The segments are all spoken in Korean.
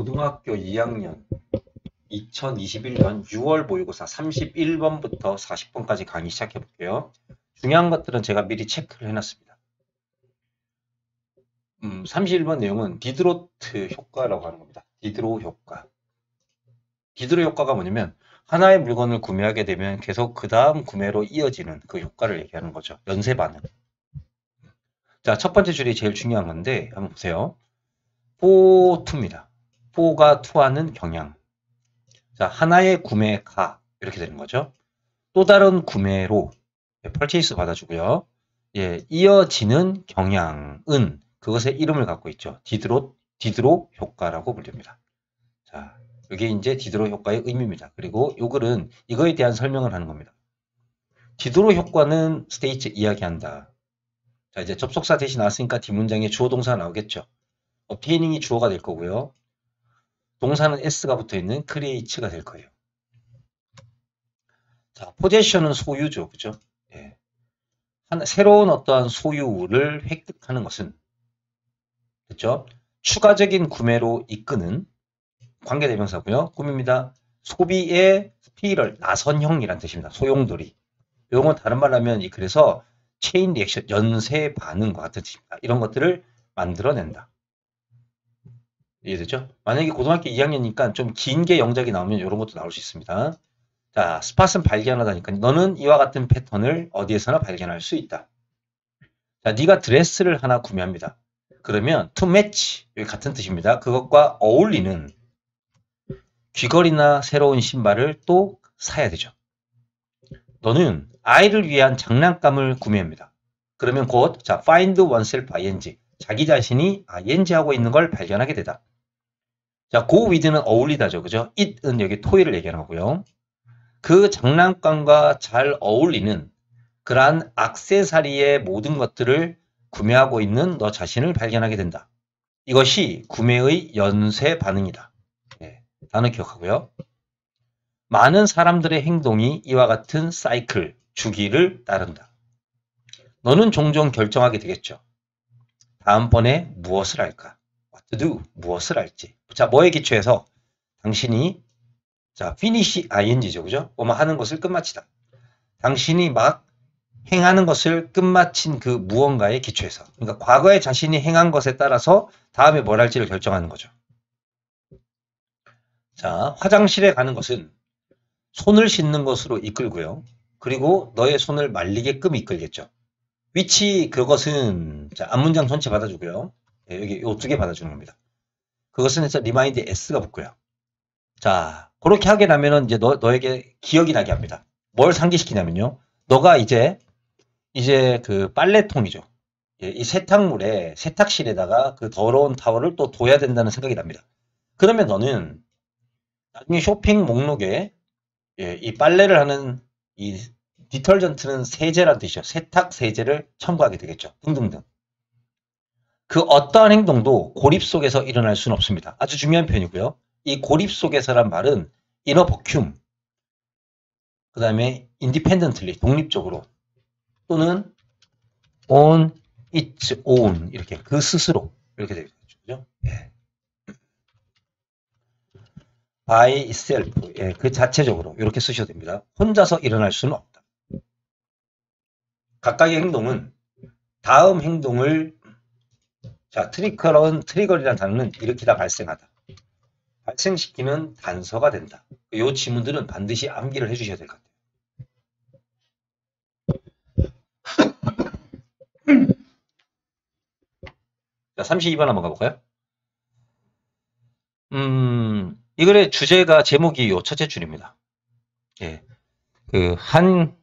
고등학교 2학년 2021년 6월 모의고사 31번부터 40번까지 강의 시작해 볼게요. 중요한 것들은 제가 미리 체크를 해놨습니다. 31번 내용은 디드로트 효과라고 하는 겁니다. 디드로 효과. 디드로 효과가 뭐냐면 하나의 물건을 구매하게 되면 계속 그 다음 구매로 이어지는 그 효과를 얘기하는 거죠. 연쇄 반응. 자, 첫 번째 줄이 제일 중요한 건데 한번 보세요. 포2입니다. 포가 투하는 경향. 자, 하나의 구매가 이렇게 되는 거죠. 또 다른 구매로 펄체이스 받아주고요. 예, 이어지는 경향은 그것의 이름을 갖고 있죠. 디드로 효과라고 불립니다. 자, 이게 이제 디드로 효과의 의미입니다. 그리고 요 글은 이거에 대한 설명을 하는 겁니다. 디드로 효과는 스테이츠 이야기한다. 자, 이제 접속사 대신 나왔으니까 뒷문장에 주어 동사가 나오겠죠. obtaining이 주어가 될 거고요. 동사는 s가 붙어있는 create가 될 거예요. 자, possession은 소유죠. 그죠? 예. 새로운 어떠한 소유를 획득하는 것은, 그죠? 추가적인 구매로 이끄는 관계대명사고요. 꿈입니다. 소비의 스피럴, 나선형이란 뜻입니다. 소용돌이. 이건 다른 말로 하면 그래서 체인 리액션, 연쇄 반응과 같은 뜻입니다. 이런 것들을 만들어낸다. 이해되죠? 만약에 고등학교 2학년이니까 좀 긴 게 영작이 나오면 이런 것도 나올 수 있습니다. 자, 스팟은 발견하다니까 너는 이와 같은 패턴을 어디에서나 발견할 수 있다. 자, 네가 드레스를 하나 구매합니다. 그러면 to match, 여기 같은 뜻입니다. 그것과 어울리는 귀걸이나 새로운 신발을 또 사야 되죠. 너는 아이를 위한 장난감을 구매합니다. 그러면 곧 자, find oneself ing, 자기 자신이 ing하고 있는 걸 발견하게 되다. 자, go with는 어울리다죠. 그죠? it은 여기 토이를 얘기하는 거고요. 그 장난감과 잘 어울리는 그러한 액세서리의 모든 것들을 구매하고 있는 너 자신을 발견하게 된다. 이것이 구매의 연쇄 반응이다. 네, 단어 기억하고요. 많은 사람들의 행동이 이와 같은 사이클, 주기를 따른다. 너는 종종 결정하게 되겠죠. 다음번에 무엇을 할까? What to do? 무엇을 할지. 자, 뭐에 기초해서 당신이 자, finish ing죠. 그죠? 뭐뭐 하는 것을 끝마치다. 당신이 막 행하는 것을 끝마친 그 무언가에 기초해서. 그러니까 과거에 자신이 행한 것에 따라서 다음에 뭘 할지를 결정하는 거죠. 자, 화장실에 가는 것은 손을 씻는 것으로 이끌고요. 그리고 너의 손을 말리게끔 이끌겠죠. 위치 그것은 자, 앞문장 전체 받아주고요. 네, 여기 요 두 개 받아주는 겁니다. 그것은 해서 리마인드 s가 붙고요. 자, 그렇게 하게 되면은 이제 너에게 기억이 나게 합니다. 뭘 상기시키냐면요. 너가 이제 그 빨래통이죠. 예, 이 세탁물에 세탁실에다가 그 더러운 타월을 또 둬야 된다는 생각이 납니다. 그러면 너는 나중에 쇼핑 목록에 예, 이 빨래를 하는 이 디터전트는 세제란 뜻이죠. 세탁 세제를 첨부하게 되겠죠. 등등등. 그 어떠한 행동도 고립 속에서 일어날 수는 없습니다. 아주 중요한 표현이고요. 이 고립 속에서란 말은 inner vacuum, 그 다음에 independently, 독립적으로, 또는 on its own, 이렇게 그 스스로 이렇게 되겠죠. 그죠? 예. by itself, 예, 그 자체적으로 이렇게 쓰셔도 됩니다. 혼자서 일어날 수는 없다. 각각의 행동은 다음 행동을 자, 트리거라는 단어는 일으키다 발생하다. 발생시키는 단서가 된다. 이 지문들은 반드시 암기를 해주셔야 될 것 같아요. 자, 32번 한번 가볼까요? 이 글의 주제가 제목이 요 첫째 줄입니다. 예. 한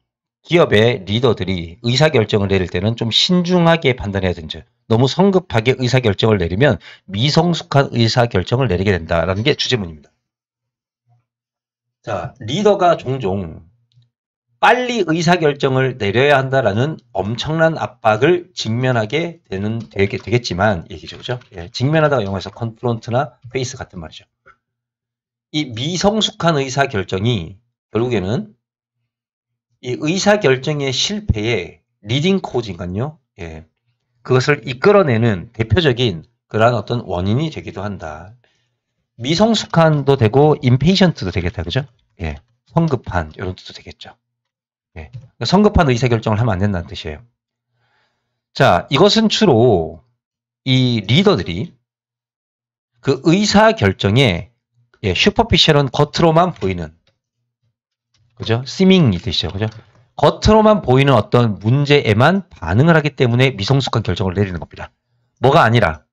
기업의 리더들이 의사결정을 내릴 때는 좀 신중하게 판단해야 된다. 너무 성급하게 의사결정을 내리면 미성숙한 의사결정을 내리게 된다라는 게 주제문입니다. 자, 리더가 종종 빨리 의사결정을 내려야 한다라는 엄청난 압박을 직면하게 되겠지만 얘기죠. 그죠? 예, 직면하다가 영어에서 컨프론트나 페이스 같은 말이죠. 이 미성숙한 의사결정이 결국에는 이 의사결정의 실패에 리딩 코즈인가요? 예. 그것을 이끌어내는 대표적인 그러한 어떤 원인이 되기도 한다. 미성숙한도 되고 impatient도 되겠다. 그죠? 예. 성급한 이런 뜻도 되겠죠. 예. 그러니까 성급한 의사결정을 하면 안 된다는 뜻이에요. 자, 이것은 주로 이 리더들이 그 의사결정에 예, 슈퍼피셜은 겉으로만 보이는 그죠? seeming이 뜻이죠. 그죠? 겉으로만 보이는 어떤 문제에만 반응을 하기 때문에 미성숙한 결정을 내리는 겁니다. 뭐가 아니라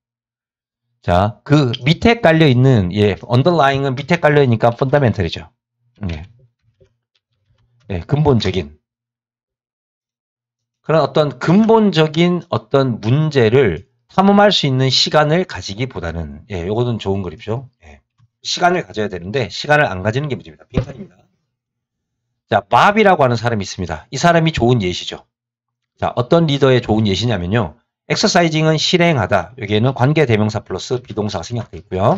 자, 그 밑에 깔려 있는 예, underlying은 밑에 깔려 있으니까 fundamental이죠. 예. 예, 근본적인 그런 어떤 근본적인 어떤 문제를 탐험할 수 있는 시간을 가지기보다는 예, 요거는 좋은 그림이죠. 예. 시간을 가져야 되는데 시간을 안 가지는 게 문제입니다. 빈칸입니다. 자, 밥이라고 하는 사람이 있습니다. 이 사람이 좋은 예시죠. 자, 어떤 리더의 좋은 예시냐면요. exercising은 실행하다. 여기에는 관계대명사 플러스 비동사가 생략되어 있고요.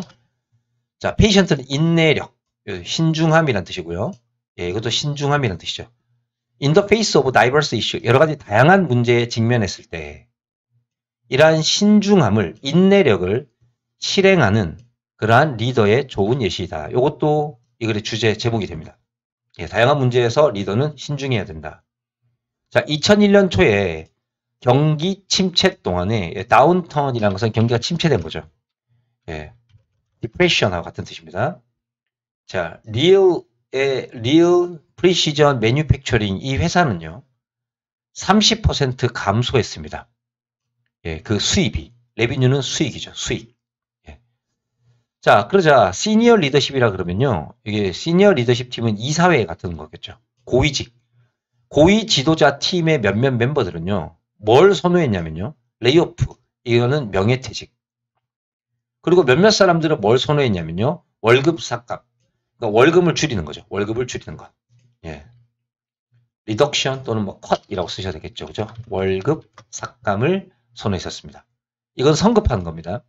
자, patient는 인내력, 신중함이란 뜻이고요. 예, 이것도 신중함이란 뜻이죠. In the face of diverse issue, 여러 가지 다양한 문제에 직면했을 때 이러한 신중함을, 인내력을 실행하는 그러한 리더의 좋은 예시이다. 이것도 이 글의 주제 제목이 됩니다. 예, 다양한 문제에서 리더는 신중해야 된다. 자, 2001년 초에 경기 침체 동안에 예, 다운턴이라는 것은 경기가 침체된 거죠. 예, 디프레션하고 같은 뜻입니다. 자, 리얼 프리시전 매뉴팩처링 이 회사는요 30% 감소했습니다. 예, 그 수입이 레비뉴는 수익이죠. 수익. 예. 자, 그러자 시니어 리더십이라 그러면요 이게 시니어 리더십 팀은 이사회 같은 거겠죠. 고위직 고위 지도자 팀의 몇몇 멤버들은요 뭘 선호했냐면요 레이오프 이거는 명예퇴직 그리고 몇몇 사람들은 뭘 선호했냐면요 월급 삭감 그러니까 월급을 줄이는 거죠. 월급을 줄이는 것. 예. 리덕션 또는 뭐 컷이라고 쓰셔야 되겠죠. 그죠? 월급 삭감을 선호했었습니다. 이건 성급한 겁니다.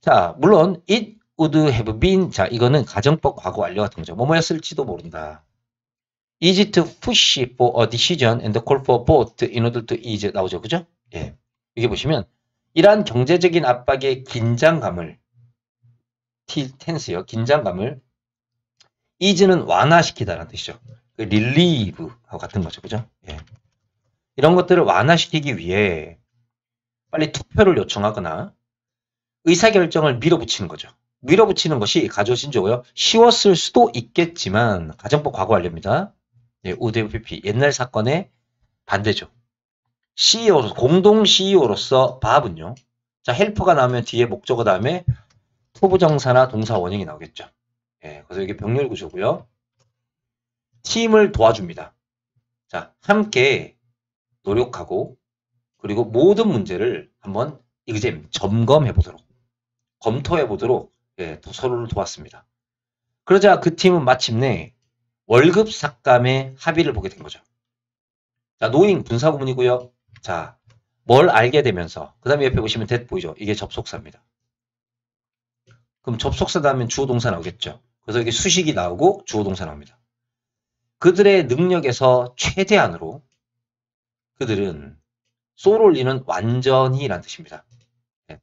자, 물론 it would have been 자, 이거는 가정법 과거 완료 같은 거죠. 뭐뭐였을지도 모른다. easy to push for a decision and call for vote in order to ease 나오죠. 그죠? 예. 여기 보시면 이러한 경제적인 압박의 긴장감을 텐스요. 긴장감을 ease는 완화시키다라는 뜻이죠. relieve하고 같은 거죠. 그죠? 예. 이런 것들을 완화시키기 위해 빨리 투표를 요청하거나 의사결정을 밀어붙이는 거죠. 밀어붙이는 것이 가져오신적으로 쉬웠을 수도 있겠지만 가정법 과거 완료입니다. 예, ODPP 옛날 사건의 반대죠. CEO로서 공동 CEO로서 밥은요. 자, 헬퍼가 나오면 뒤에 목적어 다음에 투부정사나 동사 원형이 나오겠죠. 예, 그래서 이게 병렬 구조고요. 팀을 도와줍니다. 자, 함께 노력하고 그리고 모든 문제를 한번 점검해 보도록 검토해 보도록 예, 서로를 도왔습니다. 그러자 그 팀은 마침내 월급 삭감의 합의를 보게 된 거죠. 자, 노잉 분사구문이고요. 자, 뭘 알게 되면서 그 다음에 옆에 보시면 that 보이죠? 이게 접속사입니다. 그럼 접속사 다음에 주어 동사 나오겠죠. 그래서 이게 수식이 나오고 주어 동사 나옵니다. 그들의 능력에서 최대한으로 그들은 솔올리는 완전히 라는 뜻입니다. 예.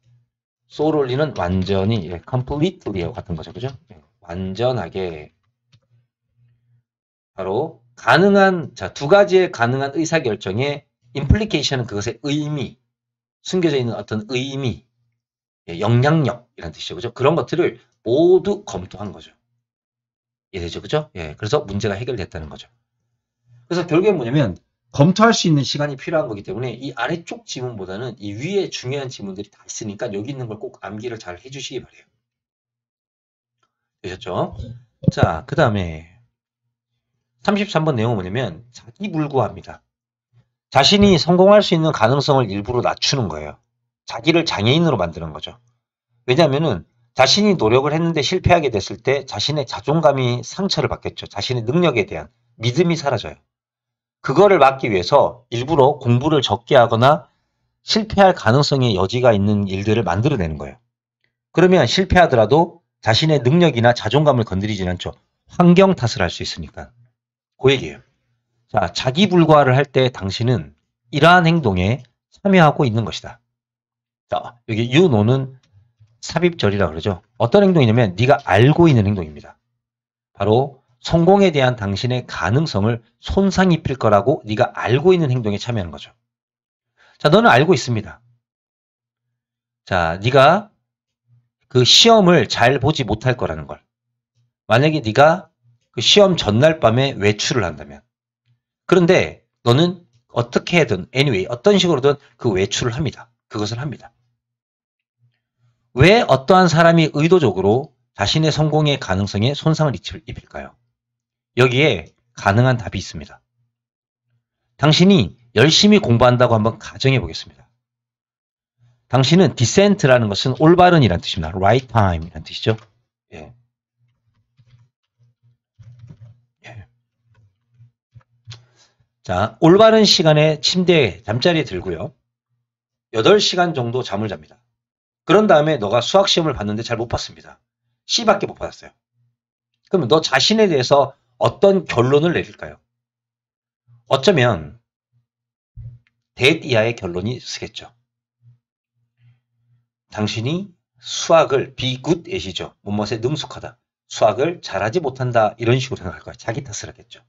솔올리는 완전히 예, completely하고 같은 거죠. 그죠? 예. 완전하게 바로 가능한 자, 두 가지의 가능한 의사결정의 implication은 그것의 의미 숨겨져 있는 어떤 의미 예, 영향력이라는 뜻이죠. 그죠? 그런 것들을 모두 검토한 거죠. 이해되죠? 그죠? 예, 그래서 문제가 해결됐다는 거죠. 그래서 결국에 뭐냐면 검토할 수 있는 시간이 필요한 거기 때문에 이 아래쪽 지문보다는 이 위에 중요한 지문들이 다 있으니까 여기 있는 걸 꼭 암기를 잘 해주시기 바래요. 되셨죠? 자, 그 다음에 33번 내용은 뭐냐면 자기불구합니다. 자신이 성공할 수 있는 가능성을 일부러 낮추는 거예요. 자기를 장애인으로 만드는 거죠. 왜냐하면은 자신이 노력을 했는데 실패하게 됐을 때 자신의 자존감이 상처를 받겠죠. 자신의 능력에 대한 믿음이 사라져요. 그거를 막기 위해서 일부러 공부를 적게 하거나 실패할 가능성의 여지가 있는 일들을 만들어내는 거예요. 그러면 실패하더라도 자신의 능력이나 자존감을 건드리지는 않죠. 환경 탓을 할 수 있으니까. 그 얘기예요. 자, 자기불과를 할 때 당신은 이러한 행동에 참여하고 있는 것이다. 자, 여기 you know는 삽입절이라고 그러죠. 어떤 행동이냐면 네가 알고 있는 행동입니다. 바로 성공에 대한 당신의 가능성을 손상 입힐 거라고 네가 알고 있는 행동에 참여하는 거죠. 자, 너는 알고 있습니다. 자, 네가 그 시험을 잘 보지 못할 거라는 걸. 만약에 네가 그 시험 전날 밤에 외출을 한다면. 그런데 너는 어떻게든 anyway 어떤 식으로든 그 외출을 합니다. 그것을 합니다. 왜 어떠한 사람이 의도적으로 자신의 성공의 가능성에 손상을 입힐까요? 여기에 가능한 답이 있습니다. 당신이 열심히 공부한다고 한번 가정해 보겠습니다. 당신은 decent라는 것은 올바른이라는 뜻입니다. right time이라는 뜻이죠. 예. 예. 자, 올바른 시간에 침대에 잠자리에 들고요. 8시간 정도 잠을 잡니다. 그런 다음에 너가 수학 시험을 봤는데 잘 못 봤습니다. C밖에 못 받았어요. 그러면 너 자신에 대해서 어떤 결론을 내릴까요? 어쩌면 that 이하의 결론이 쓰겠죠. 당신이 수학을 be good at이죠. 무엇에 능숙하다. 수학을 잘하지 못한다. 이런 식으로 생각할 거야. 자기 탓을 하겠죠.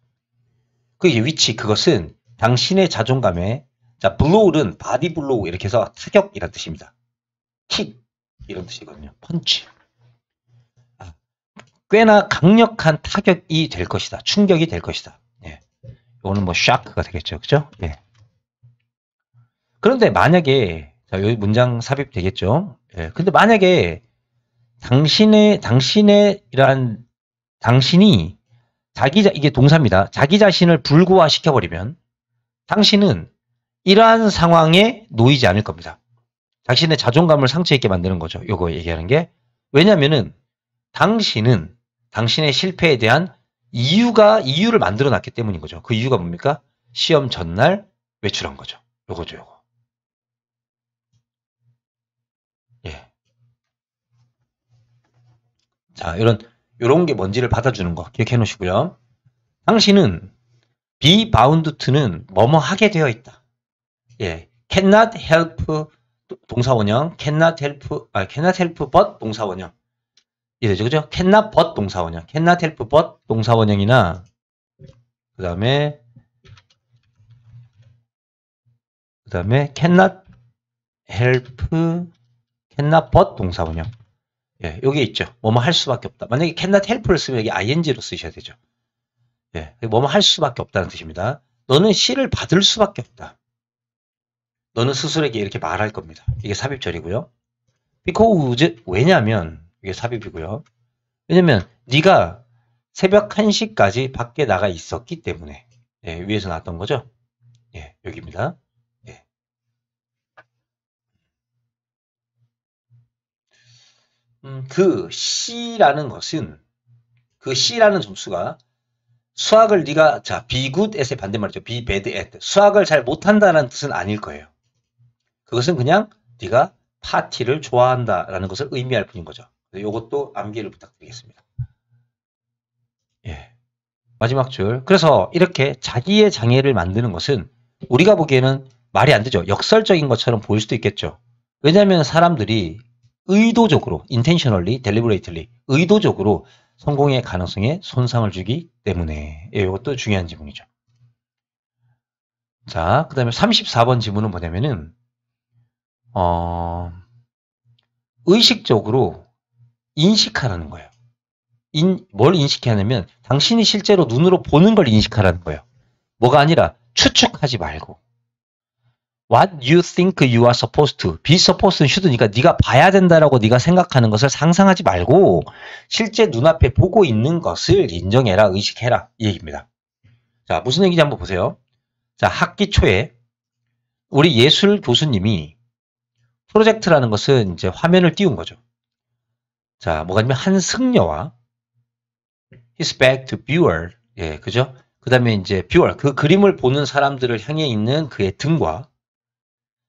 그게 위치, 그것은 당신의 자존감에, 자, blow는 body blow 이렇게 해서 타격이란 뜻입니다. 킥 이런 뜻이거든요. 펀치. 꽤나 강력한 타격이 될 것이다. 충격이 될 것이다. 예. 이거는 뭐 샤크가 되겠죠. 그죠? 예. 그런데 만약에 자, 여기 문장 삽입되겠죠. 예. 근데 만약에 당신이 이게 동사입니다. 자기 자신을 불구화 시켜버리면 당신은 이러한 상황에 놓이지 않을 겁니다. 자신의 자존감을 상처 있게 만드는 거죠. 요거 얘기하는 게. 왜냐면은 당신은 당신의 실패에 대한 이유를 만들어 놨기 때문인 거죠. 그 이유가 뭡니까? 시험 전날 외출한 거죠. 요거죠, 요거. 예. 자, 요런 게 뭔지를 받아주는 거 기억해 놓으시고요. 당신은 be bound to는 뭐뭐 하게 되어 있다. 예. cannot help 동사원형, cannot help but 동사원형. 이래죠, 그죠? cannot but 동사원형, cannot help but 동사원형이나, 그 다음에 cannot but 동사원형. 예, 요게 있죠. 뭐뭐 할 수밖에 없다. 만약에 cannot help를 쓰면 여기 ing로 쓰셔야 되죠. 예, 뭐뭐 할 수밖에 없다는 뜻입니다. 너는 C를 받을 수밖에 없다. 너는 스스로에게 이렇게 말할 겁니다. 이게 삽입절이고요. because, 왜냐면, 이게 삽입이고요. 왜냐면 네가 새벽 1시까지 밖에 나가 있었기 때문에. 예, 위에서 나왔던 거죠. 예, 여기입니다. 예. 그 C라는 것은, 그 C라는 점수가 수학을 네가, 자, be good at의 반대말이죠. be bad at. 수학을 잘 못한다는 뜻은 아닐 거예요. 그것은 그냥 네가 파티를 좋아한다라는 것을 의미할 뿐인 거죠. 이것도 암기를 부탁드리겠습니다. 예. 마지막 줄. 그래서 이렇게 자기의 장애를 만드는 것은 우리가 보기에는 말이 안 되죠. 역설적인 것처럼 보일 수도 있겠죠. 왜냐하면 사람들이 의도적으로, intentionally, deliberately, 의도적으로 성공의 가능성에 손상을 주기 때문에. 예, 이것도 중요한 지문이죠. 자, 그 다음에 34번 지문은 뭐냐면은 의식적으로 인식하라는 거예요. 뭘 인식하냐면 당신이 실제로 눈으로 보는 걸 인식하라는 거예요. 뭐가 아니라 추측하지 말고. What you think you are supposed to. be supposed는 should니까 네가 봐야 된다라고 네가 생각하는 것을 상상하지 말고 실제 눈앞에 보고 있는 것을 인정해라, 의식해라. 이 얘기입니다. 자, 무슨 얘기인지 한번 보세요. 자, 학기 초에 우리 예술 교수님이 프로젝트라는 것은 이제 화면을 띄운 거죠. 자, 뭐가 아니면 한 승려와 his back to viewer. 예, 그죠? 그 다음에 이제 viewer, 그 그림을 보는 사람들을 향해 있는 그의 등과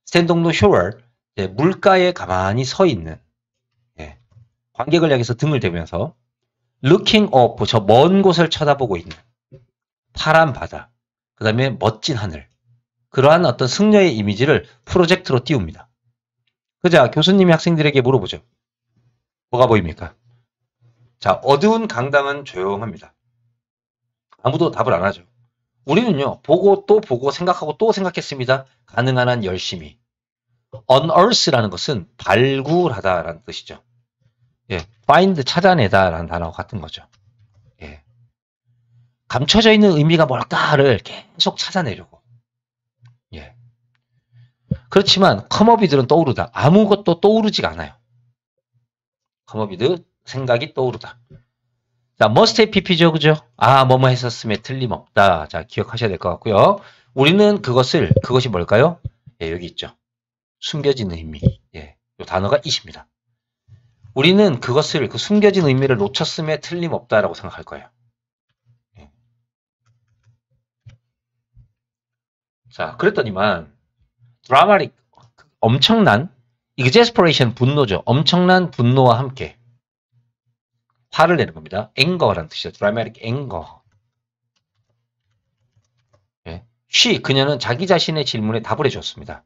stand on the shore, 예, 물가에 가만히 서 있는, 예, 관객을 향해서 등을 대면서 looking up, 저 먼 곳을 쳐다보고 있는 파란 바다, 그 다음에 멋진 하늘, 그러한 어떤 승려의 이미지를 프로젝트로 띄웁니다. 그자 교수님이 학생들에게 물어보죠. 뭐가 보입니까? 자, 어두운 강당은 조용합니다. 아무도 답을 안 하죠. 우리는요, 보고 또 보고 생각하고 또 생각했습니다. 가능한 한 열심히. unearth라는 것은 발굴하다라는 뜻이죠. 예, find 찾아내다라는 단어와 같은 거죠. 예. 감춰져 있는 의미가 뭘까를 계속 찾아내려고. 예. 그렇지만 컴어비들은 떠오르다. 아무것도 떠오르지가 않아요. 컴어비드 생각이 떠오르다. 자, must have pp죠, 그죠? 아, 뭐뭐 했었음에 틀림없다. 자, 기억하셔야 될 것 같고요. 우리는 그것이 뭘까요? 예, 여기 있죠. 숨겨진 의미. 예, 이 단어가 it입니다. 우리는 그 숨겨진 의미를 놓쳤음에 틀림없다라고 생각할 거예요. 예. 자, 그랬더니만 드라마틱, 엄청난 exasperation, 분노죠. 엄청난 분노와 함께 화를 내는 겁니다. anger라는 뜻이죠. dramatic anger. 예. 그녀는 자기 자신의 질문에 답을 해줬습니다.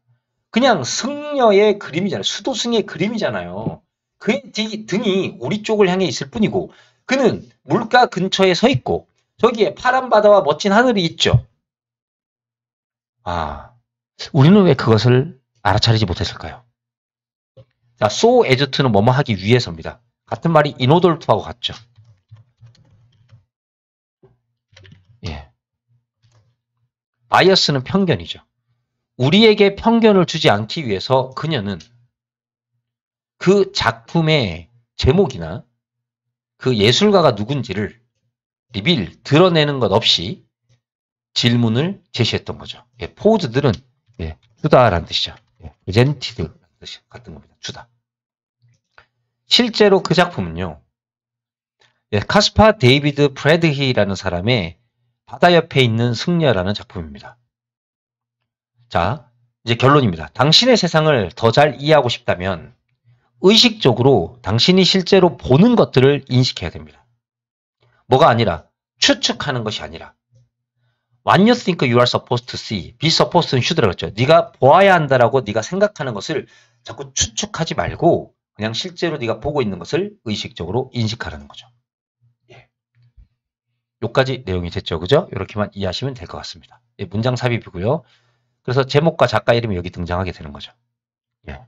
그냥 승려의 그림이잖아요. 수도승의 그림이잖아요. 그의 등이 우리 쪽을 향해 있을 뿐이고 그는 물가 근처에 서 있고 저기에 파란 바다와 멋진 하늘이 있죠. 아, 우리는 왜 그것을 알아차리지 못했을까요? 자, so as to는 뭐뭐 하기 위해서입니다. 같은 말이 in order to하고 같죠. 예. 바이어스는 편견이죠. 우리에게 편견을 주지 않기 위해서 그녀는 그 작품의 제목이나 그 예술가가 누군지를 드러내는 것 없이 질문을 제시했던 거죠. 예, 포즈들은 예, 주다라는 뜻이죠. 예, presented 뜻이 같은 겁니다. 주다. 실제로 그 작품은요. 예, 카스파 데이비드 프레드히라는 사람의 바다 옆에 있는 승려라는 작품입니다. 자, 이제 결론입니다. 당신의 세상을 더 잘 이해하고 싶다면 의식적으로 당신이 실제로 보는 것들을 인식해야 됩니다. 뭐가 아니라 추측하는 것이 아니라 What you think you are supposed to see, be supposed to should라고 했죠. 네가 보아야 한다라고 네가 생각하는 것을 자꾸 추측하지 말고 그냥 실제로 네가 보고 있는 것을 의식적으로 인식하라는 거죠. 예. 요까지 내용이 됐죠. 그죠? 이렇게만 이해하시면 될 것 같습니다. 예, 문장 삽입이고요. 그래서 제목과 작가 이름이 여기 등장하게 되는 거죠. 예.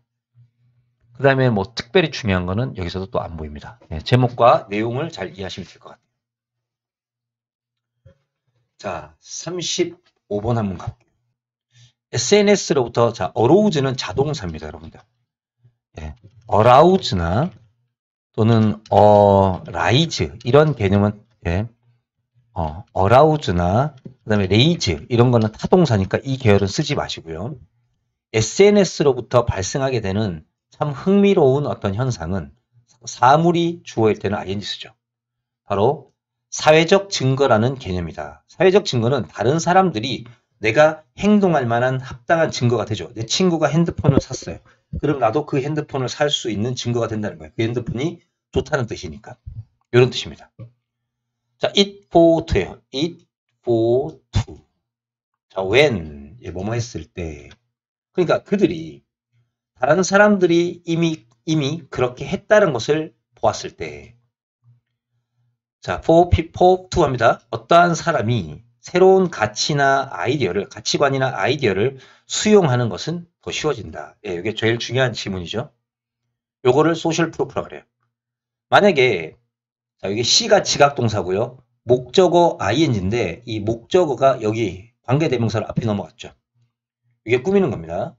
그 다음에 뭐 특별히 중요한 거는 여기서도 또 안 보입니다. 예, 제목과 내용을 잘 이해하시면 될 것 같아요. 자, 35번 한번 가볼게요. SNS로부터, 자, arouse는 자동사입니다, 여러분들. 예, arouse나 또는 arise, 이런 개념은, 예, arouse나, 그 다음에 raise, 이런 거는 타동사니까 이 계열은 쓰지 마시고요. SNS로부터 발생하게 되는 참 흥미로운 어떤 현상은 사물이 주어일 때는 ing 쓰죠. 바로 사회적 증거라는 개념이다. 사회적 증거는 다른 사람들이 내가 행동할 만한 합당한 증거가 되죠. 내 친구가 핸드폰을 샀어요. 그럼 나도 그 핸드폰을 살 수 있는 증거가 된다는 거예요. 그 핸드폰이 좋다는 뜻이니까. 이런 뜻입니다. 자, it for to예요. it for to. 자, when, 뭐뭐 했을 때. 그러니까 그들이 다른 사람들이 이미 그렇게 했다는 것을 보았을 때. 자, for to 합니다. 어떠한 사람이 새로운 가치관이나 아이디어를 수용하는 것은 더 쉬워진다. 예, 이게 제일 중요한 지문이죠. 요거를 소셜 프루프라고 그래요. 만약에, 자, 이게 C가 지각동사고요. 목적어 ing인데, 이 목적어가 여기 관계대명사를 앞에 넘어갔죠. 이게 꾸미는 겁니다.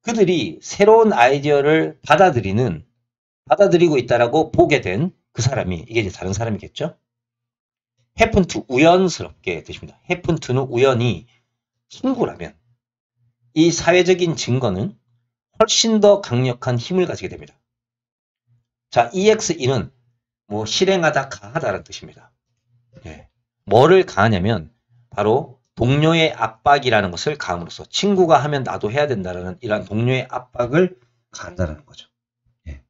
그들이 새로운 아이디어를 받아들이고 있다라고 보게 된 그 사람이, 이게 이제 다른 사람이겠죠? happen to, 우연스럽게 뜻입니다. happen to는 우연히 친구라면 이 사회적인 증거는 훨씬 더 강력한 힘을 가지게 됩니다. 자, exe는 뭐 실행하다, 가하다라는 뜻입니다. 예. 뭐를 가하냐면 바로 동료의 압박이라는 것을 가함으로써 친구가 하면 나도 해야 된다라는 이러한 동료의 압박을 가한다는 거죠. 예.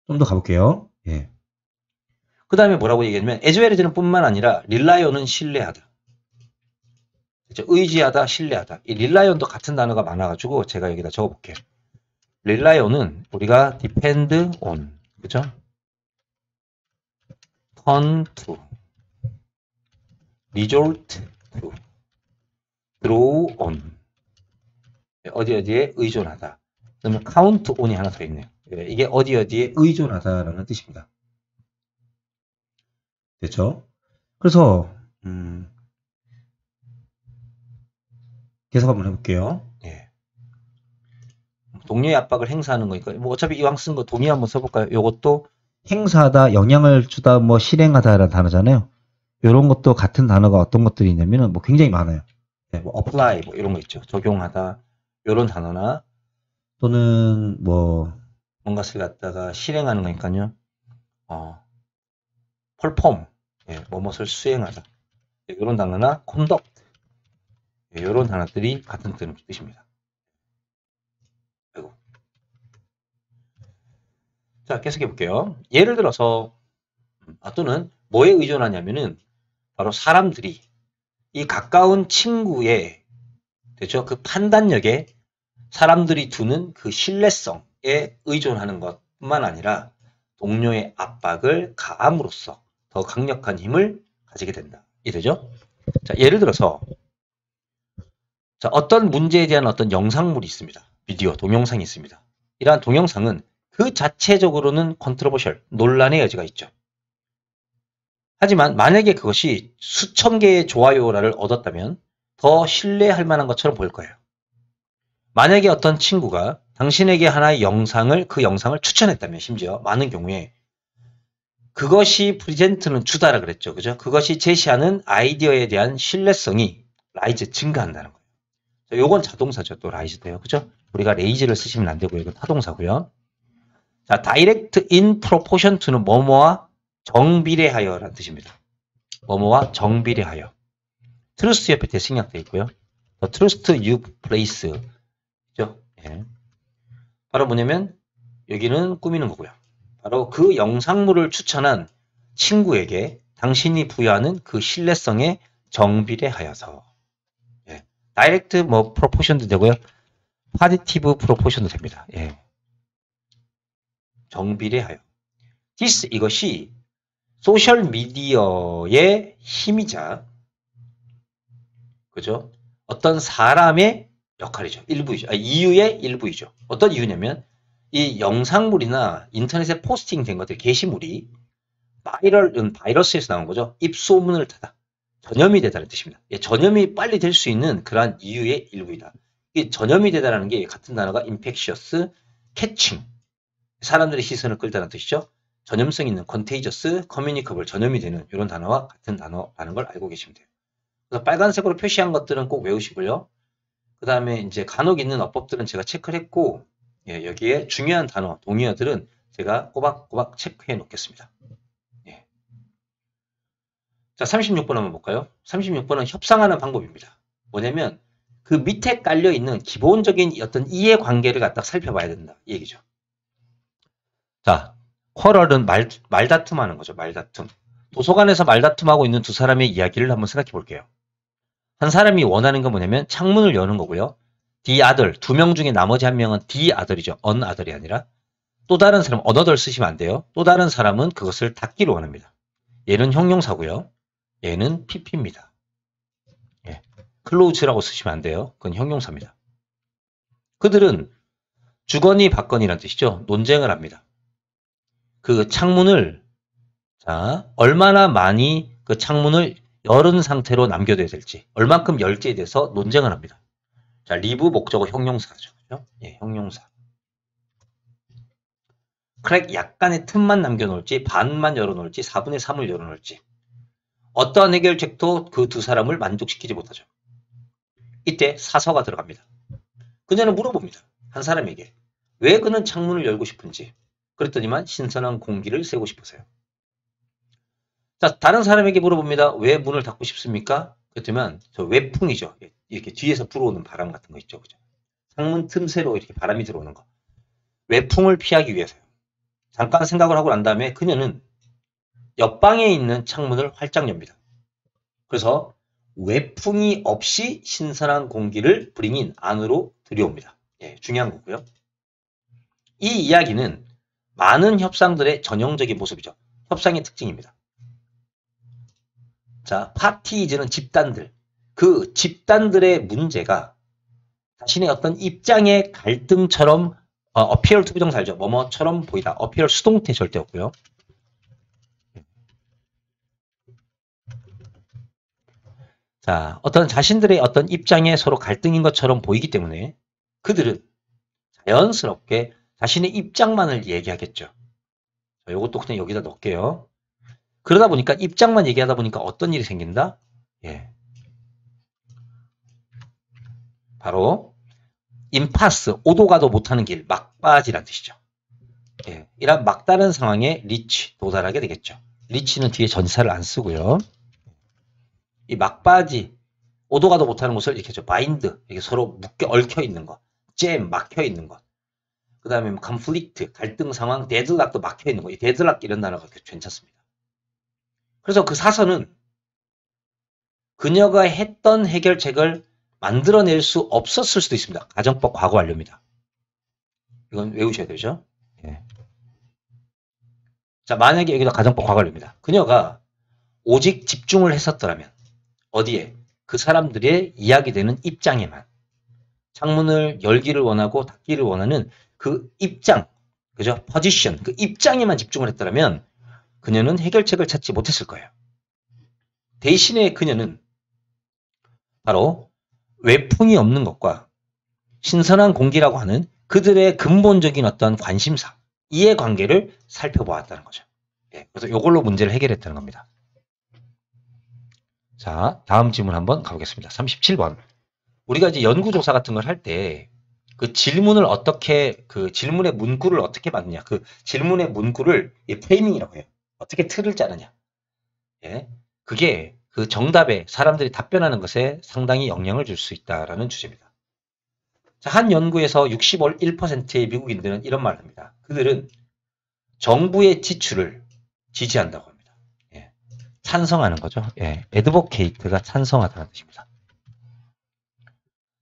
좀 더 가볼게요. 예. 그 다음에 뭐라고 얘기하냐면 as well as는 뿐만 아니라 릴라이온은 신뢰하다. 그렇죠? 의지하다, 신뢰하다. 이 릴라이온도 같은 단어가 많아가지고 제가 여기다 적어볼게요. 릴라이온은 우리가 depend on, 그죠? turn to, resort to, draw on. 어디에 의존하다. 그러면 count on이 하나 더 있네요. 이게 어디에 의존하다라는 뜻입니다. 됐죠? 그래서 계속 한번 해볼게요. 예. 동료의 압박을 행사하는 거니까 뭐 어차피 이왕 쓴 거 동의 한번 써볼까요? 요것도 행사하다, 영향을 주다, 뭐 실행하다라는 단어잖아요. 요런 것도 같은 단어가 어떤 것들이 있냐면은 뭐 굉장히 많아요. 네, 뭐 apply 뭐 이런 거 있죠. 적용하다 요런 단어나 또는 뭐 뭔가를 갖다가 실행하는 거니까요. perform 예, 뭐뭇을 수행하다 요런 단어나 conduct 예, 요런 단어들이 같은 뜻입니다. 아이고. 자, 계속해 볼게요. 예를 들어서 또는 뭐에 의존하냐면은 바로 사람들이 이 가까운 친구의 되죠? 그 판단력에 사람들이 두는 그 신뢰성에 의존하는 것뿐만 아니라 동료의 압박을 가함으로써 더 강력한 힘을 가지게 된다. 이되죠? 자, 예를 들어서 자, 어떤 문제에 대한 어떤 영상물이 있습니다. 비디오, 동영상이 있습니다. 이러한 동영상은 그 자체적으로는 컨트로버셜, 논란의 여지가 있죠. 하지만 만약에 그것이 수천 개의 좋아요를 얻었다면 더 신뢰할 만한 것처럼 보일 거예요. 만약에 어떤 친구가 당신에게 하나의 그 영상을 추천했다면 심지어 많은 경우에 그것이 프리젠트는 주다라 그랬죠. 그죠? 그것이 제시하는 아이디어에 대한 신뢰성이 라이즈 증가한다는 거예요. 요건 자동사죠. 또 라이즈 돼요. 그죠? 우리가 레이즈를 쓰시면 안 되고요. 이건 타동사고요. 자, direct in proportion to는 뭐뭐와 정비례하여라는 뜻입니다. 뭐뭐와 정비례하여. truth 옆에 대칭약되어 있고요. The truth you place. 그죠? 예. 바로 뭐냐면 여기는 꾸미는 거고요. 바로 그 영상물을 추천한 친구에게 당신이 부여하는 그 신뢰성에 정비례하여서. 예. direct 뭐 proportion도 되고요. positive proportion도 됩니다. 예. 정비례하여. this 이것이 소셜 미디어의 힘이자 그죠? 어떤 사람의 역할이죠. 일부이죠. 이유의 일부이죠. 어떤 이유냐면 이 영상물이나 인터넷에 포스팅된 것들 게시물이 바이러스에서 나온 거죠. 입소문을 타다. 전염이 되다는 뜻입니다. 예, 전염이 빨리 될 수 있는 그러한 이유의 일부이다. 이 전염이 되다라는 게 같은 단어가 infectious, catching. 사람들의 시선을 끌다는 뜻이죠. 전염성 있는 contagious, communicable, 전염이 되는 이런 단어와 같은 단어라는 걸 알고 계시면 돼요. 그래서 빨간색으로 표시한 것들은 꼭 외우시고요. 그 다음에 이제 간혹 있는 어법들은 제가 체크를 했고, 예, 여기에 중요한 단어, 동의어들은 제가 꼬박꼬박 체크해 놓겠습니다. 예. 자, 36번 한번 볼까요? 36번은 협상하는 방법입니다. 뭐냐면 그 밑에 깔려 있는 기본적인 어떤 이해관계를 갖다 살펴봐야 된다. 이 얘기죠. 자, 쿼럴은 말다툼하는 거죠. 말다툼. 도서관에서 말다툼하고 있는 두 사람의 이야기를 한번 생각해 볼게요. 한 사람이 원하는 건 뭐냐면 창문을 여는 거고요. the other, 두 명 중에 나머지 한 명은 the other이죠. an other이 아니라. 또 다른 사람, another 쓰시면 안 돼요. 또 다른 사람은 그것을 닫기로 원합니다. 얘는 형용사고요. 얘는 pp입니다. 예. close라고 쓰시면 안 돼요. 그건 형용사입니다. 그들은 주거니 받거니라는 뜻이죠. 논쟁을 합니다. 그 창문을 자 얼마나 많이 그 창문을 열은 상태로 남겨둬야 될지 얼만큼 열지에 대해서 논쟁을 합니다. 자 리브 목적어 형용사죠. 그렇죠? 예, 형용사. 크랙 약간의 틈만 남겨놓을지 반만 열어놓을지 4분의 3을 열어놓을지 어떠한 해결책도 그 두 사람을 만족시키지 못하죠. 이때 사서가 들어갑니다. 그녀는 물어봅니다. 한 사람에게 왜 그는 창문을 열고 싶은지 그랬더니만 신선한 공기를 쐬고 싶어서요. 자, 다른 사람에게 물어봅니다. 왜 문을 닫고 싶습니까? 그랬더니 저 외풍이죠. 이렇게 뒤에서 불어오는 바람 같은 거 있죠. 그죠? 창문 틈새로 이렇게 바람이 들어오는 거. 외풍을 피하기 위해서요. 잠깐 생각을 하고 난 다음에 그녀는 옆방에 있는 창문을 활짝 엽니다. 그래서 외풍이 없이 신선한 공기를 브링인 안으로 들여옵니다. 예, 중요한 거고요. 이 이야기는 많은 협상들의 전형적인 모습이죠. 협상의 특징입니다. 자, 파티즈는 집단들. 그 집단들의 문제가 자신의 어떤 입장의 갈등처럼 appear to 부정사 알죠? 뭐뭐처럼 보이다. appear 수동태 절대 없고요. 자, 어떤 자신들의 어떤 입장에 서로 갈등인 것처럼 보이기 때문에 그들은 자연스럽게 자신의 입장만을 얘기하겠죠. 자, 요것도 그냥 여기다 넣을게요. 그러다 보니까 입장만 얘기하다 보니까 어떤 일이 생긴다? 예. 바로 임파스, 오도 가도 못하는 길, 막바지란 뜻이죠. 예. 이런 막다른 상황에 리치, 도달하게 되겠죠. 리치는 뒤에 전사를 안 쓰고요. 이 막바지, 오도 가도 못하는 곳을 이렇게 죠. 바인드, 이렇게 서로 묶여 얽혀 있는 것, 잼, 막혀 있는 것. 그 다음에 컨플릭트, 갈등 상황, 데드락도 막혀 있는 거. 이 데드락 이런 단어가 괜찮습니다. 그래서 그 사선은 그녀가 했던 해결책을 만들어낼 수 없었을 수도 있습니다. 가정법 과거 완료입니다. 이건 외우셔야 되죠. 예. 자, 만약에 여기다 가정법 과거 완료입니다. 그녀가 오직 집중을 했었더라면 어디에? 그 사람들의 이야기되는 입장에만 창문을 열기를 원하고 닫기를 원하는 그 입장, 그죠? 포지션, 그 입장에만 집중을 했더라면 그녀는 해결책을 찾지 못했을 거예요. 대신에 그녀는 바로 외풍이 없는 것과 신선한 공기라고 하는 그들의 근본적인 어떤 관심사, 이해관계를 살펴보았다는 거죠. 예, 그래서 이걸로 문제를 해결했다는 겁니다. 자, 다음 질문 한번 가보겠습니다. 37번. 우리가 이제 연구조사 같은 걸 할 때 그 질문을 어떻게, 그 질문의 문구를 어떻게 만드냐. 그 질문의 문구를 프레이밍이라고 해요. 어떻게 틀을 짜느냐. 예, 그게 그 정답에 사람들이 답변하는 것에 상당히 영향을 줄 수 있다라는 주제입니다. 자, 한 연구에서 61%의 미국인들은 이런 말을 합니다. 그들은 정부의 지출을 지지한다고 합니다. 예, 찬성하는 거죠. 예, advocate가 찬성하다는 뜻입니다.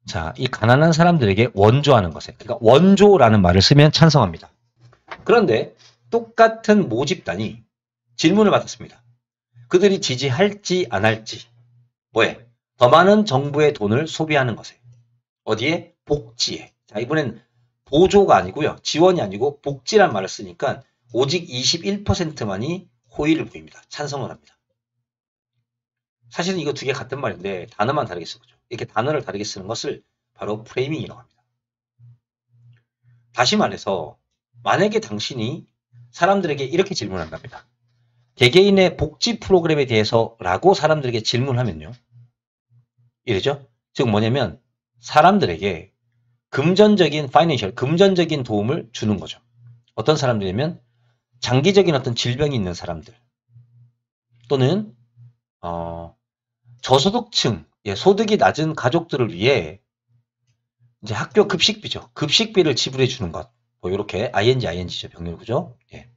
자, 이 가난한 사람들에게 원조하는 것에, 그러니까 원조라는 말을 쓰면 찬성합니다. 그런데 똑같은 모집단이 질문을 받았습니다. 그들이 지지할지 안 할지, 뭐에? 더 많은 정부의 돈을 소비하는 것에. 어디에? 복지에. 자, 이번엔 보조가 아니고요. 지원이 아니고 복지란 말을 쓰니까 오직 21%만이 호의를 보입니다. 찬성을 합니다. 사실은 이거 두 개 같은 말인데 단어만 다르게 쓴 거죠. 이렇게 단어를 다르게 쓰는 것을 바로 프레이밍이라고 합니다. 다시 말해서 만약에 당신이 사람들에게 이렇게 질문한답니다. 개개인의 복지 프로그램에 대해서 라고 사람들에게 질문하면요. 이러죠? 즉 뭐냐면 사람들에게 금전적인 금전적인 도움을 주는 거죠. 어떤 사람들이냐면 장기적인 어떤 질병이 있는 사람들 또는 저소득층, 소득이 낮은 가족들을 위해 이제 학교 급식비죠. 급식비를 지불해 주는 것. 뭐 이렇게 ing죠. 병렬구죠. 예.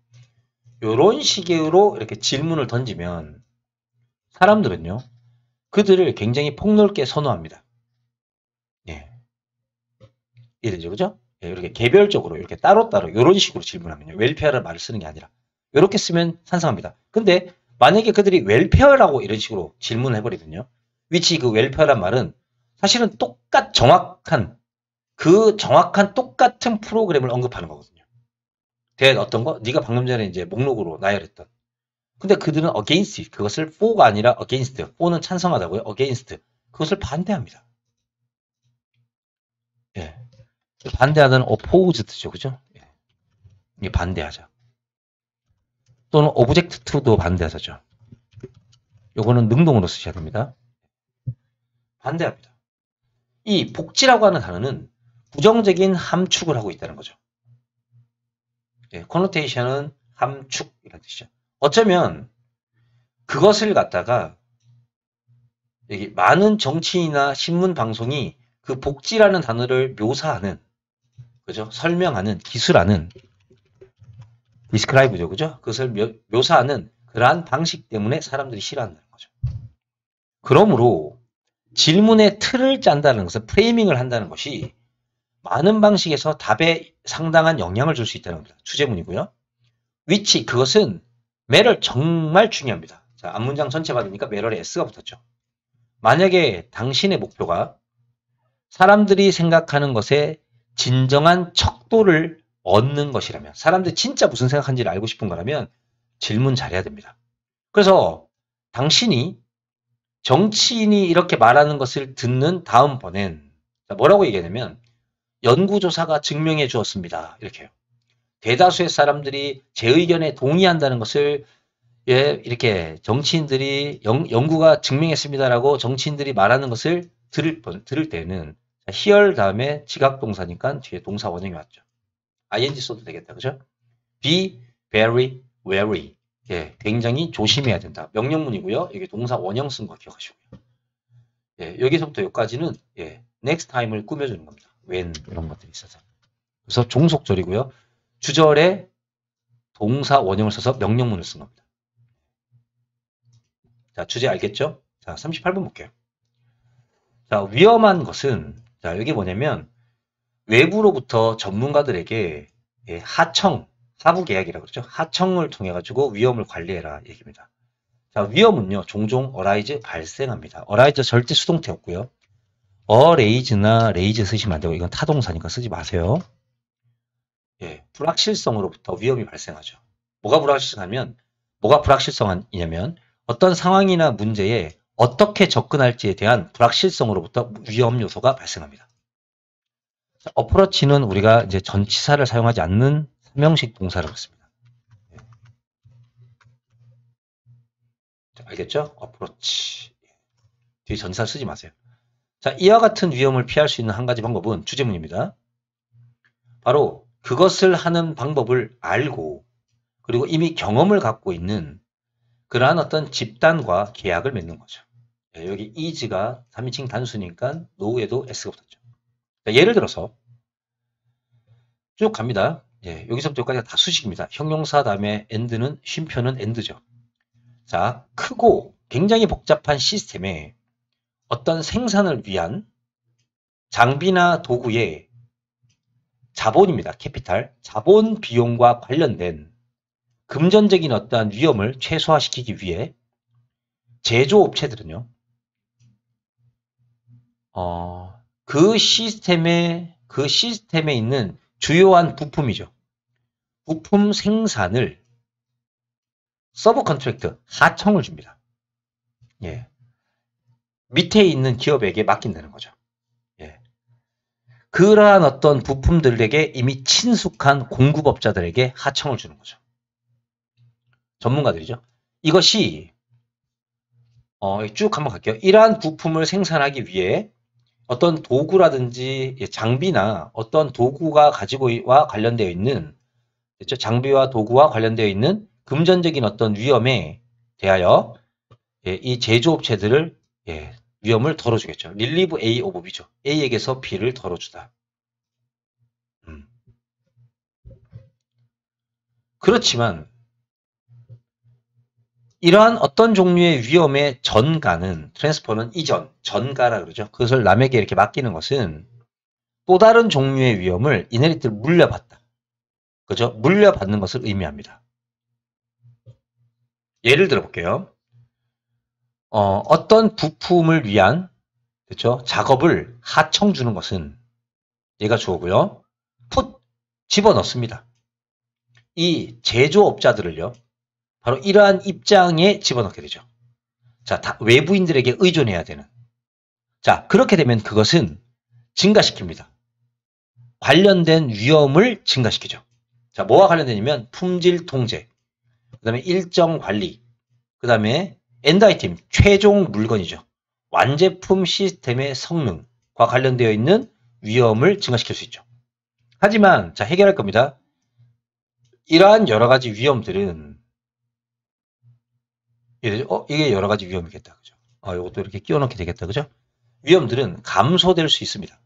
이런 식으로 이렇게 질문을 던지면 사람들은요. 그들을 굉장히 폭넓게 선호합니다. 예. 이해되죠? 그죠? 예, 이렇게 개별적으로 이렇게 따로따로 이런 식으로 질문하면요. 웰페어를 말을 쓰는 게 아니라 이렇게 쓰면 찬성합니다. 근데 만약에 그들이 웰페어라고 이런 식으로 질문을 해버리면요. 위치 그 웰페어란 말은 사실은 정확한 똑같은 프로그램을 언급하는 거거든요. 어떤 거? 네가 방금 전에 이제 목록으로 나열했던. 근데 그들은 against, 그것을 for가 아니라 against, for는 찬성하다고요. against, 그것을 반대합니다. 예. 반대하다는 opposed죠. 그죠? 예. 이게 반대하자. 또는 object to도 반대하자죠. 요거는 능동으로 쓰셔야 됩니다. 반대합니다. 이 복지라고 하는 단어는 부정적인 함축을 하고 있다는 거죠. 예, connotation은 함축이라는 뜻이죠. 어쩌면 그것을 갖다가 여기 많은 정치인이나 신문 방송이 그 복지라는 단어를 묘사하는, 그죠? 설명하는, 기술하는, describe죠, 그죠? 그것을 묘사하는 그러한 방식 때문에 사람들이 싫어한다는 거죠. 그러므로 질문의 틀을 짠다는 것은 프레이밍을 한다는 것이 많은 방식에서 답에 상당한 영향을 줄 수 있다는 겁니다. 주제문이고요. which 그것은 matter 정말 중요합니다. 자, 앞문장 전체 받으니까 matter에 s가 붙었죠. 만약에 당신의 목표가 사람들이 생각하는 것에 진정한 척도를 얻는 것이라면, 사람들이 진짜 무슨 생각하는지를 알고 싶은 거라면 질문 잘해야 됩니다. 그래서 당신이 정치인이 이렇게 말하는 것을 듣는 다음번엔 뭐라고 얘기하냐면 연구조사가 증명해 주었습니다. 이렇게 해요. 대다수의 사람들이 제 의견에 동의한다는 것을 이렇게 정치인들이 연구가 증명했습니다라고 정치인들이 말하는 것을 들을 때는 hear 다음에 지각동사니까 뒤에 동사 원형이 왔죠. ing 써도 되겠다. 그죠? be very wary. 예, 굉장히 조심해야 된다. 명령문이고요. 여기 동사 원형 쓴 거 기억하시고요. 예, 여기서부터 여기까지는 next time을 꾸며주는 겁니다. when 이런 것들이 있어서. 그래서 종속절이고요. 주절에 동사 원형을 써서 명령문을 쓴 겁니다. 자, 주제 알겠죠? 자, 38번 볼게요. 자, 위험한 것은, 자, 여기 뭐냐면, 외부로부터 전문가들에게 하부계약이라고 그러죠. 하청을 통해가지고 위험을 관리해라 얘기입니다. 자, 위험은요, 종종 arise 발생합니다. arise 절대 수동태였고요. araise나 raise 쓰시면 안 되고, 이건 타동사니까 쓰지 마세요. 예, 불확실성으로부터 위험이 발생하죠. 뭐가 불확실성이냐면, 어떤 상황이나 문제에 어떻게 접근할지에 대한 불확실성으로부터 위험 요소가 발생합니다. 어프로치는 우리가 이제 전치사를 사용하지 않는 삼형식 동사라고 했습니다. 알겠죠? 어프로치. 뒤에 전치사 쓰지 마세요. 자, 이와 같은 위험을 피할 수 있는 한 가지 방법은 주제문입니다. 바로 그것을 하는 방법을 알고 그리고 이미 경험을 갖고 있는 그러한 어떤 집단과 계약을 맺는 거죠. 여기 is가 3인칭 단수니까 no에도 s가 붙었죠. 예를 들어서 쭉 갑니다. 여기서부터 여기까지가 다 수식입니다. 형용사 다음에 and는 쉼표는 and죠. 자, 크고 굉장히 복잡한 시스템에 어떤 생산을 위한 장비나 도구의 자본입니다. 캐피탈, 자본 비용과 관련된 금전적인 어떠한 위험을 최소화시키기 위해 제조업체들은요, 그 시스템에 있는 주요한 부품이죠. 부품 생산을 서브 컨트랙트, 하청을 줍니다. 예. 밑에 있는 기업에게 맡긴다는 거죠. 예. 그러한 어떤 부품들에게 이미 친숙한 공급업자들에게 하청을 주는 거죠. 전문가들이죠. 이것이 쭉 한번 갈게요. 이러한 부품을 생산하기 위해 어떤 도구라든지 장비나 어떤 도구가 가지고와 관련되어 있는 그렇죠? 장비와 도구와 관련되어 있는 금전적인 어떤 위험에 대하여 이 제조업체들을 위험을 덜어주겠죠. relieve A of B죠. A에게서 B를 덜어주다. 그렇지만 이러한 어떤 종류의 위험의 전가는 트랜스퍼는 이전, 전가라 그러죠. 그것을 남에게 이렇게 맡기는 것은 또 다른 종류의 위험을 이네리트를 물려받다. 그죠? 물려받는 것을 의미합니다. 예를 들어 볼게요. 어떤 부품을 위한 그렇죠? 작업을 하청 주는 것은 얘가 주어고요. put 집어넣습니다. 이 제조업자들을요. 바로 이러한 입장에 집어넣게 되죠. 자, 외부인들에게 의존해야 되는. 자, 그렇게 되면 그것은 증가시킵니다. 관련된 위험을 증가시키죠. 자, 뭐와 관련되냐면 품질 통제, 그 다음에 일정 관리, 그 다음에 엔드아이템, 최종 물건이죠. 완제품 시스템의 성능과 관련되어 있는 위험을 증가시킬 수 있죠. 하지만 자, 해결할 겁니다. 이러한 여러 가지 위험들은 이게 여러 가지 위험이겠다. 그죠? 이것도 이렇게 끼워 넣게 되겠다. 그죠? 위험들은 감소될 수 있습니다.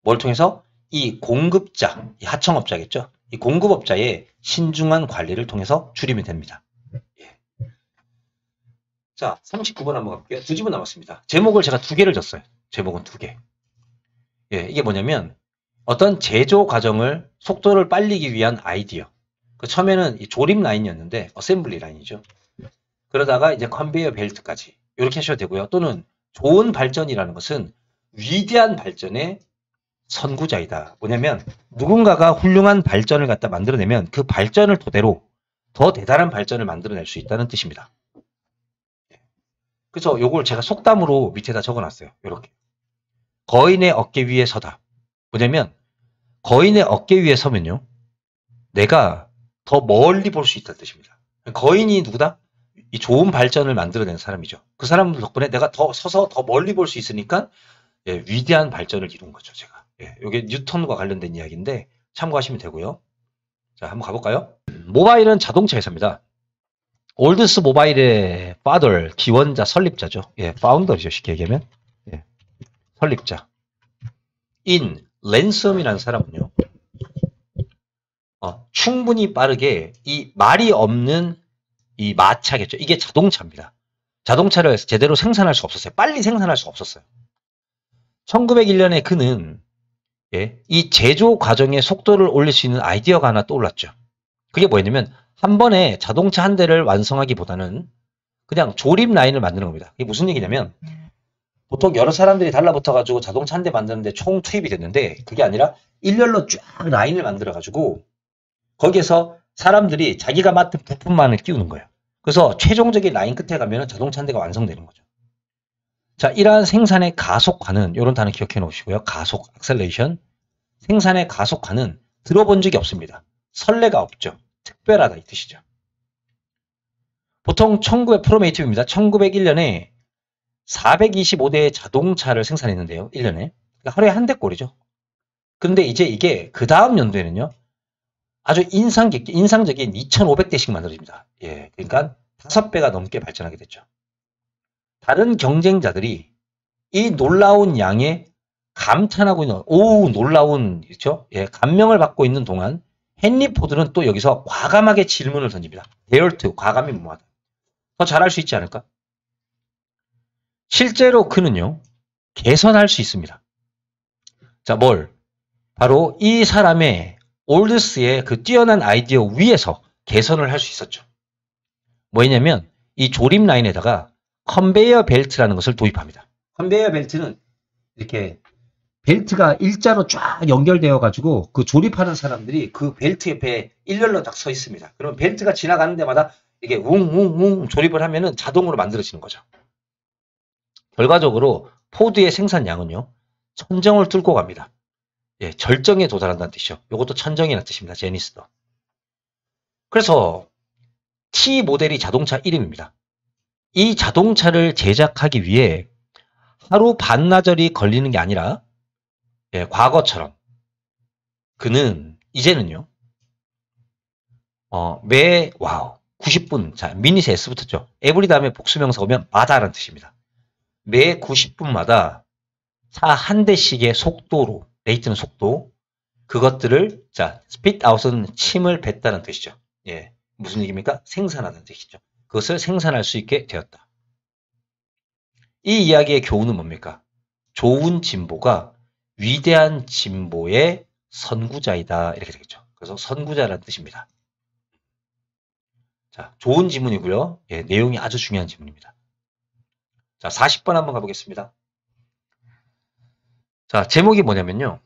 뭘 통해서? 이 공급자, 이 하청업자겠죠? 이 공급업자의 신중한 관리를 통해서 줄이면 됩니다. 예. 자, 39번 한번 가볼게요. 2지문 남았습니다. 제목을 제가 2개를 줬어요. 제목은 2개. 예, 이게 뭐냐면 어떤 제조 과정을 속도를 빨리기 위한 아이디어. 그 처음에는 이 조립 라인이었는데 어셈블리 라인이죠. 그러다가 이제 컨베이어 벨트까지 이렇게 하셔도 되고요. 또는 좋은 발전이라는 것은 위대한 발전의 선구자이다. 뭐냐면 누군가가 훌륭한 발전을 갖다 만들어내면 그 발전을 토대로 더 대단한 발전을 만들어낼 수 있다는 뜻입니다. 그래서 요걸 제가 속담으로 밑에다 적어놨어요. 이렇게. 거인의 어깨 위에 서다. 뭐냐면 거인의 어깨 위에 서면요. 내가 더 멀리 볼 수 있다는 뜻입니다. 거인이 누구다? 이 좋은 발전을 만들어낸 사람이죠. 그 사람 덕분에 내가 더 서서 더 멀리 볼 수 있으니까 예, 위대한 발전을 이룬 거죠. 제가. 예, 이게 뉴턴과 관련된 이야기인데 참고하시면 되고요. 자, 한번 가볼까요? 모바일은 자동차 회사입니다. 올드스 모바일의 father, 기원자, 설립자죠. 예, 파운더죠. 쉽게 얘기하면. 예, 설립자. 인 랜섬이라는 사람은요. 충분히 빠르게 이 말이 없는 이 마차겠죠. 이게 자동차입니다. 자동차를 제대로 생산할 수 없었어요. 빨리 생산할 수 없었어요. 1901년에 그는 예, 이 제조 과정의 속도를 올릴 수 있는 아이디어가 하나 떠올랐죠. 그게 뭐였냐면 한 번에 자동차 한 대를 완성하기보다는 그냥 조립 라인을 만드는 겁니다. 이게 무슨 얘기냐면 보통 여러 사람들이 달라붙어가지고 자동차 한 대 만드는데 총 투입이 됐는데 그게 아니라 일렬로 쫙 라인을 만들어가지고 거기에서 사람들이 자기가 맡은 부품만을 끼우는 거예요. 그래서 최종적인 라인 끝에 가면 자동차 한 대가 완성되는 거죠. 자, 이러한 생산의 가속화는 이런 단어 기억해 놓으시고요. 가속, 액셀레이션. 생산의 가속화는 들어본 적이 없습니다. 선례가 없죠. 특별하다 이 뜻이죠. 보통 1900%메이트입니다. 1901년에 425대의 자동차를 생산했는데요. 1년에. 그러니까 하루에 한 대 꼴이죠. 근데 이제 이게 그 다음 연도에는요. 아주 인상적인 2,500대씩 만들어집니다. 예, 그러니까 5배가 넘게 발전하게 됐죠. 다른 경쟁자들이 이 놀라운 양에 감탄하고 있는, 오, 놀라운, 그렇죠? 예, 감명을 받고 있는 동안 헨리 포드는 또 여기서 과감하게 질문을 던집니다. 데얼트, 과감히 뭐하다. 더 잘할 수 있지 않을까? 실제로 그는요, 개선할 수 있습니다. 자, 뭘? 바로 이 사람의 올드스의 그 뛰어난 아이디어 위에서 개선을 할 수 있었죠. 뭐냐면 이 조립 라인에다가 컨베이어 벨트라는 것을 도입합니다. 컨베이어 벨트는 이렇게 벨트가 일자로 쫙 연결되어 가지고 그 조립하는 사람들이 그 벨트 옆에 일렬로 딱 서 있습니다. 그럼 벨트가 지나가는 데마다 이게 웅웅웅 조립을 하면은 자동으로 만들어지는 거죠. 결과적으로 포드의 생산량은요, 천정을 뚫고 갑니다. 예, 절정에 도달한다는 뜻이죠. 이것도 천정이라는 뜻입니다. 제니스도. 그래서 T 모델이 자동차 이름입니다. 이 자동차를 제작하기 위해 하루 반나절이 걸리는 게 아니라 예, 과거처럼 그는 이제는요. 와우 90분 자 미닛에 S 붙었죠. 에브리 다음에 복수명사 오면 마다라는 뜻입니다. 매 90분마다 차 한 대씩의 속도로 레이트는 속도 그것들을 자 스핏 아웃은 침을 뱉다는 뜻이죠. 예, 무슨 얘기입니까? 생산하다는 뜻이죠. 그것을 생산할 수 있게 되었다. 이 이야기의 교훈은 뭡니까? 좋은 진보가 위대한 진보의 선구자이다 이렇게 되겠죠. 그래서 선구자라는 뜻입니다. 자, 좋은 지문이고요. 예, 내용이 아주 중요한 지문입니다. 자, 40번 한번 가보겠습니다. 자, 제목이 뭐냐면요.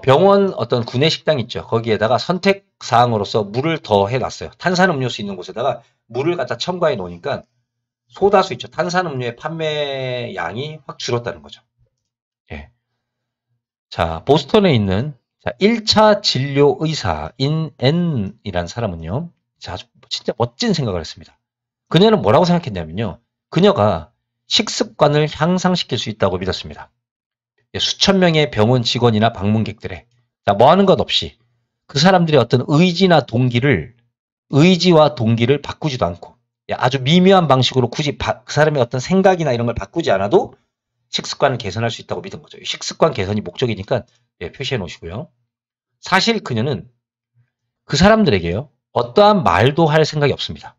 병원 어떤 구내식당 있죠. 거기에다가 선택사항으로서 물을 더 해놨어요. 탄산음료수 있는 곳에다가 물을 갖다 첨가해 놓으니까 소다수 있죠. 탄산음료의 판매 양이 확 줄었다는 거죠. 예. 자, 보스턴에 있는 자, 1차 진료 의사인 N이라는 사람은요. 자, 진짜 멋진 생각을 했습니다. 그녀는 뭐라고 생각했냐면요. 그녀가 식습관을 향상시킬 수 있다고 믿었습니다. 수천 명의 병원 직원이나 방문객들의 자, 뭐 하는 것 없이 그 사람들의 어떤 의지와 동기를 바꾸지도 않고 아주 미묘한 방식으로 굳이 그 사람의 어떤 생각이나 이런 걸 바꾸지 않아도 식습관을 개선할 수 있다고 믿은 거죠. 식습관 개선이 목적이니까 예, 표시해 놓으시고요. 사실 그녀는 그 사람들에게요. 어떠한 말도 할 생각이 없습니다.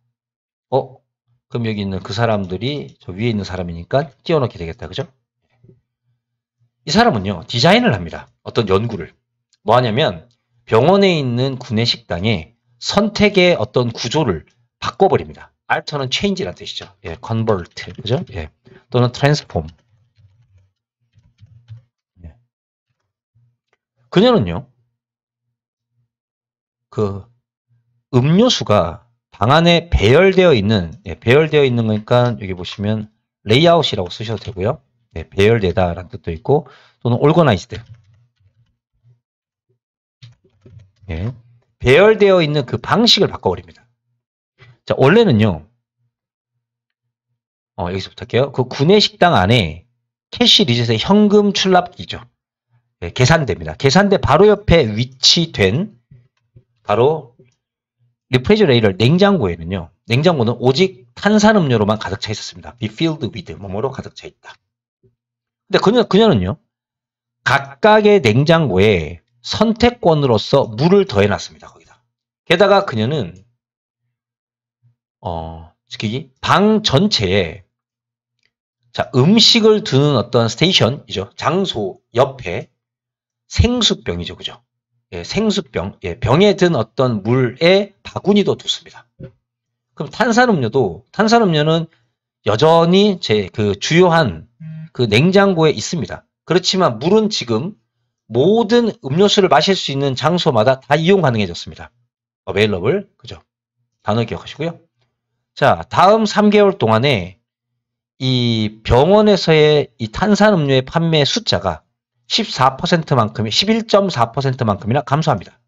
그럼 여기 있는 그 사람들이 저 위에 있는 사람이니까 띄워넣게 되겠다. 그죠? 이 사람은요. 디자인을 합니다. 어떤 연구를. 뭐 하냐면 병원에 있는 구내식당에 선택의 어떤 구조를 바꿔버립니다. alter는 change라는 뜻이죠. 예, convert, 그죠? 예, 또는 transform. 예. 그녀는요, 그 음료수가 방 안에 배열되어 있는, 예, 배열되어 있는 거니까 여기 보시면 레이아웃이라고 쓰셔도 되고요. 예, 배열되다라는 뜻도 있고, 또는 organized. 예, 배열되어 있는 그 방식을 바꿔버립니다. 자, 원래는요, 여기서부터 할게요. 그 구내식당 안에 캐시 리셋의 현금 출납기죠. 예, 계산대입니다. 계산대 바로 옆에 위치된 바로 리프레저레이터 냉장고에는요. 냉장고는 오직 탄산음료로만 가득 차 있었습니다. be filled with 뭐뭐로 가득 차 있다. 근데 그녀는요. 각각의 냉장고에 선택권으로서 물을 더해놨습니다. 거기다. 게다가 그녀는 지키기 방 전체에 자, 음식을 두는 어떤 스테이션이죠. 장소 옆에 생수병이죠. 그죠? 예, 생수병, 예, 병에 든 어떤 물에 바구니도 뒀습니다. 그럼 탄산음료는 여전히 제 그 주요한 그 냉장고에 있습니다. 그렇지만 물은 지금 모든 음료수를 마실 수 있는 장소마다 다 이용 가능해졌습니다. available, 그죠? 단어 기억하시고요. 자, 다음 3개월 동안에 이 병원에서의 이 탄산음료의 판매 숫자가 14%만큼이 11.4%만큼이나 감소합니다.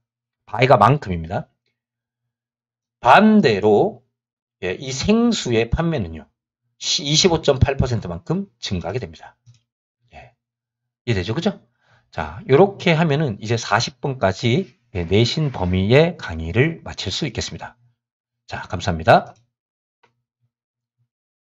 바이가 만큼입니다. 반대로 예, 이 생수의 판매는요. 25.8%만큼 증가하게 됩니다. 예, 이해되죠? 그죠? 자, 이렇게 하면은 이제 40분까지 내신 범위의 강의를 마칠 수 있겠습니다. 자, 감사합니다.